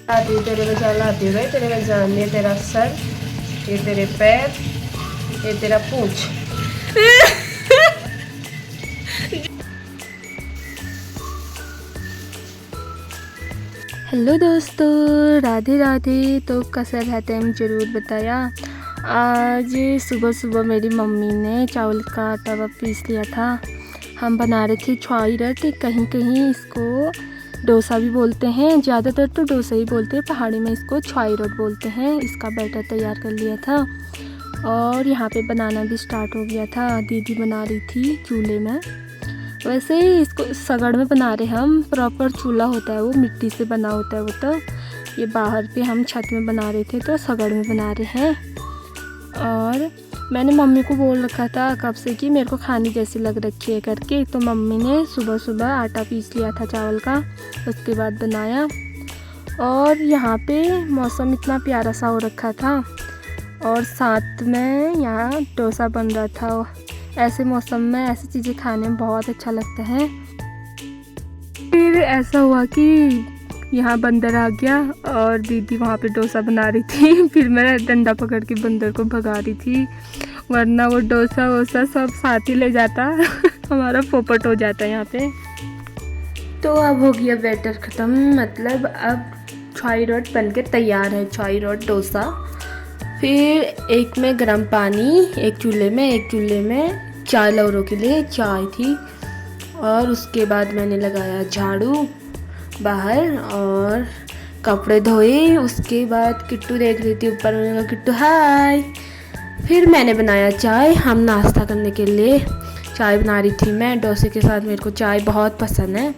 आती तेरे में जान आती है, तेरे में जान, ये तेरा सर, ये तेरे पैर, ये तेरा पूंछ। हेलो दोस्तों, राधे राधे। तो कैसे रहते हैं ज़रूर बताया। आज सुबह सुबह मेरी मम्मी ने चावल का आटा पीस लिया था। हम बना रहे थे छुआई रोटी, कहीं कहीं इसको डोसा भी बोलते हैं, ज़्यादातर तो डोसा ही बोलते हैं, पहाड़ी में इसको छुआई रोट बोलते हैं। इसका बैटर तैयार कर लिया था और यहाँ पे बनाना भी स्टार्ट हो गया था। दीदी बना रही थी चूल्हे में। वैसे ही इसको सगड़ में बना रहे हम, प्रॉपर चूल्हा होता है वो, मिट्टी से बना होता है वो। तो ये बाहर पे हम छत में बना रहे थे, तो सगड़ में बना रहे हैं। और मैंने मम्मी को बोल रखा था कब से कि मेरे को खानी जैसी लग रखी है करके, तो मम्मी ने सुबह सुबह आटा पीस लिया था चावल का, उसके बाद बनाया। और यहाँ पे मौसम इतना प्यारा सा हो रखा था और साथ में यहाँ डोसा बन रहा था। ऐसे मौसम में ऐसी चीज़ें खाने में बहुत अच्छा लगता है। फिर ऐसा हुआ कि यहाँ बंदर आ गया और दीदी वहाँ पे डोसा बना रही थी। फिर मैं डंडा पकड़ के बंदर को भगा रही थी, वरना वो डोसा वोसा सब साथ ही ले जाता। हमारा पोपट हो जाता है यहाँ पे। तो अब हो गया बैटर ख़त्म, मतलब अब छुआई रोट बन के तैयार है, छुआई रोट डोसा। फिर एक में गर्म पानी, एक चूल्हे में चाय लवरों के लिए चाय थी। और उसके बाद मैंने लगाया झाड़ू बाहर और कपड़े धोए। उसके बाद किट्टू देख रही थी ऊपर, मैंने कहा किट्टू हाय। फिर मैंने बनाया चाय, हम नाश्ता करने के लिए चाय बना रही थी मैं डोसे के साथ, मेरे को चाय बहुत पसंद है।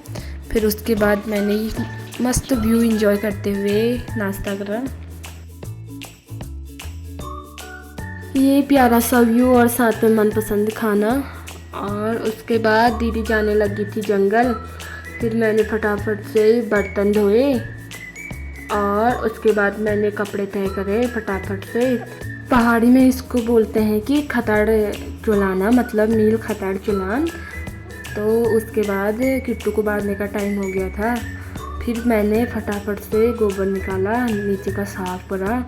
फिर उसके बाद मैंने मस्त व्यू एंजॉय करते हुए नाश्ता करा। ये प्यारा सा व्यू और साथ में मनपसंद खाना। और उसके बाद दीदी जाने लगी थी जंगल। फिर मैंने फटाफट से बर्तन धोए और उसके बाद मैंने कपड़े तय करे फटाफट से। पहाड़ी में इसको बोलते हैं कि खताड़ चुलाना, मतलब नील खताड़ चुलान। तो उसके बाद किट्टू को बांधने का टाइम हो गया था। फिर मैंने फटाफट से गोबर निकाला, नीचे का साफ करा,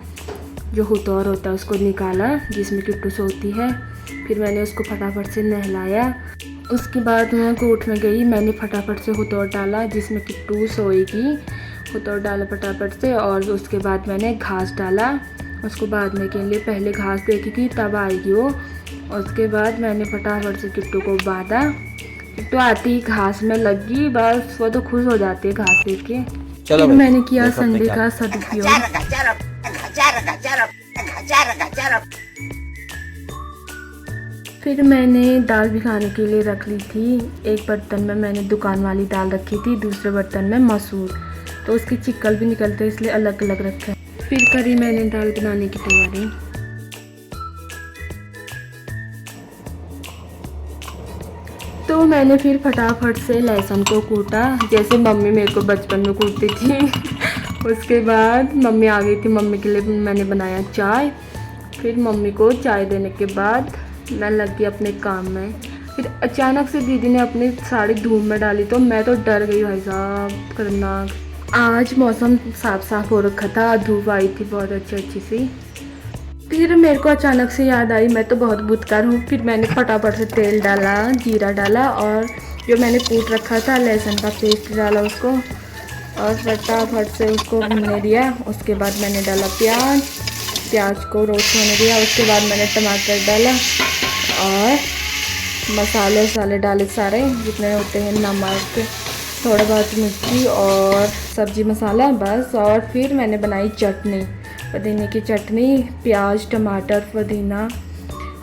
जो हुतौर होता है उसको निकाला जिसमें किट्टू सोती है। फिर मैंने उसको फटाफट से नहलाया। उसके बाद मैं गोठ में गई, मैंने फटाफट से हुतौर डाला जिसमें किट्टू सोएगी। हुतौर डाला फटाफट से और उसके बाद मैंने घास डाला उसको बांधने के लिए। पहले घास देखेगी तब आएगी वो। उसके बाद मैंने फटाफट से किट्टू को बांधा। किट्टू आती ही घास में लगी, बस वो तो खुश हो जाती है घास देख के। फिर मैंने किया संडे का सदुपयोग। फिर मैंने दाल भिगाने के लिए रख ली थी। एक बर्तन में मैंने दुकान वाली दाल रखी थी, दूसरे बर्तन में मसूर, तो उसकी चिक्कल भी निकलते इसलिए अलग अलग रखा है। फिर करी मैंने दाल बनाने की तैयारी। तो मैंने फिर फटाफट से लहसुन को कूटा जैसे मम्मी मेरे को बचपन में कूटती थी। उसके बाद मम्मी आ गई थी, मम्मी के लिए मैंने बनाया चाय। फिर मम्मी को चाय देने के बाद मैं लग गई अपने काम में। फिर अचानक से दीदी ने अपनी साड़ी धूप में डाली, तो मैं तो डर गई भाई साहब करना। आज मौसम साफ साफ हो रखा था, धूप आई थी बहुत अच्छी सी। फिर मेरे को अचानक से याद आई मैं तो बहुत बुतकार हूँ। फिर मैंने फटाफट से तेल डाला, जीरा डाला और जो मैंने कूट रखा था लहसुन का पेस्ट डाला उसको और फटाफट से उसको भूनने दिया। उसके बाद मैंने डाला प्याज को रोस्ट होने दिया। उसके बाद मैंने टमाटर डाला और मसाले डाले सारे जितने होते हैं, नमक, थोड़ा बहुत मिर्ची और सब्जी मसाला बस। और फिर मैंने बनाई चटनी, पुदीने की चटनी, प्याज, टमाटर, पुदीना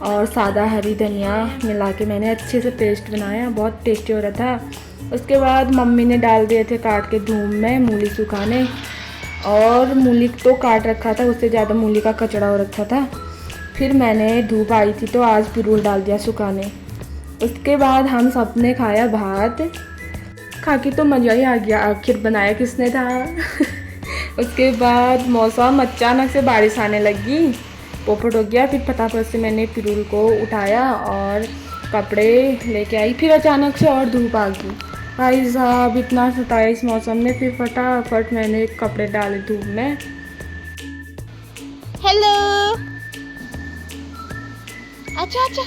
और सादा हरी धनिया मिला के मैंने अच्छे से पेस्ट बनाया, बहुत टेस्टी हो रहा था। उसके बाद मम्मी ने डाल दिए थे काट के धूप में मूली सुखाने, और मूली तो काट रखा था, उससे ज़्यादा मूली का कचड़ा हो रखा था। फिर मैंने धूप आई थी तो आज पिरूल डाल दिया सुखाने। उसके बाद हम सब ने खाया भात, खा के तो मज़ा ही आ गया, आखिर बनाया किसने था। उसके बाद मौसम अचानक से बारिश आने लगी, पोपट हो गया। फिर फटाफट से मैंने पिरूल को उठाया और कपड़े लेके आई। फिर अचानक से और धूप आ गई, भाई साहब इतना सताया इस मौसम में, फिर फटाफट मैंने कपड़े डाले धूप में। हेलो। अच्छा।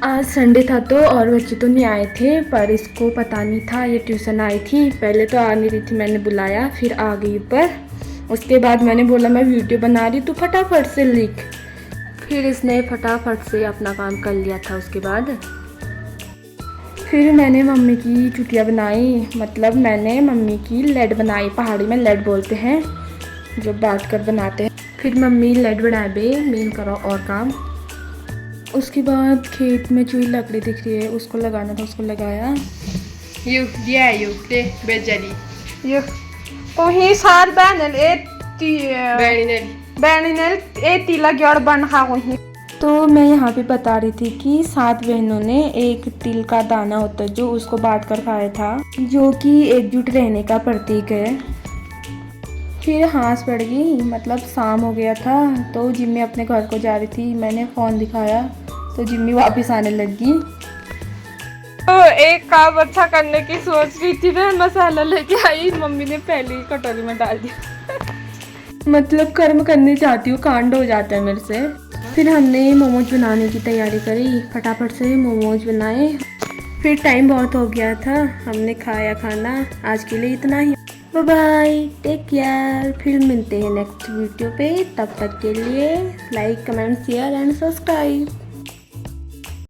आज संडे था तो और बच्चे तो नहीं आए थे, पर इसको पता नहीं था ये ट्यूशन आई थी। पहले तो आ नहीं रही थी, मैंने बुलाया फिर आ गई ऊपर। उसके बाद मैंने बोला मैं वीडियो बना रही, तू फटाफट से लिख। फिर इसने फटाफट से अपना काम कर लिया था। उसके बाद फिर मैंने मम्मी की चुटिया बनाई, मतलब मैंने मम्मी की लेड बनाई। पहाड़ी में लेड बोलते हैं जो बात कर बनाते हैं। फिर मम्मी लेड बनाए बे, मेन करो और काम। उसके बाद खेत में चुई लकड़ी दिख रही है, उसको लगाना था, उसको लगाया। यू दिया यू दे बेजली यू तो ही सार बैनल ए ती बैनिनल ए तिला गड़ बन खा वही। तो मैं यहाँ पे बता रही थी कि 7 बहनों ने एक तिल का दाना होता है जो उसको बांट कर खाया था, जो कि एकजुट रहने का प्रतीक है। फिर हाँस पड़ गई, मतलब शाम हो गया था तो जिम्मी अपने घर को जा रही थी। मैंने फ़ोन दिखाया तो जिम्मी वापस आने लगी। तो एक काम अच्छा करने की सोच रही थी, मैं मसाला लेके आई, मम्मी ने पहले ही कटोरी में डाल दिया। मतलब कर्म करने चाहती हूँ, कांड हो जाता है मेरे से। फिर हमने मोमोज बनाने की तैयारी करी, फटाफट से मोमोज बनाए। फिर टाइम बहुत हो गया था, हमने खाया खाना। आज के लिए इतना ही, बाय बाय, टेक केयर। फिर मिलते हैं नेक्स्ट वीडियो पे, तब तक के लिए like comment share and subscribe.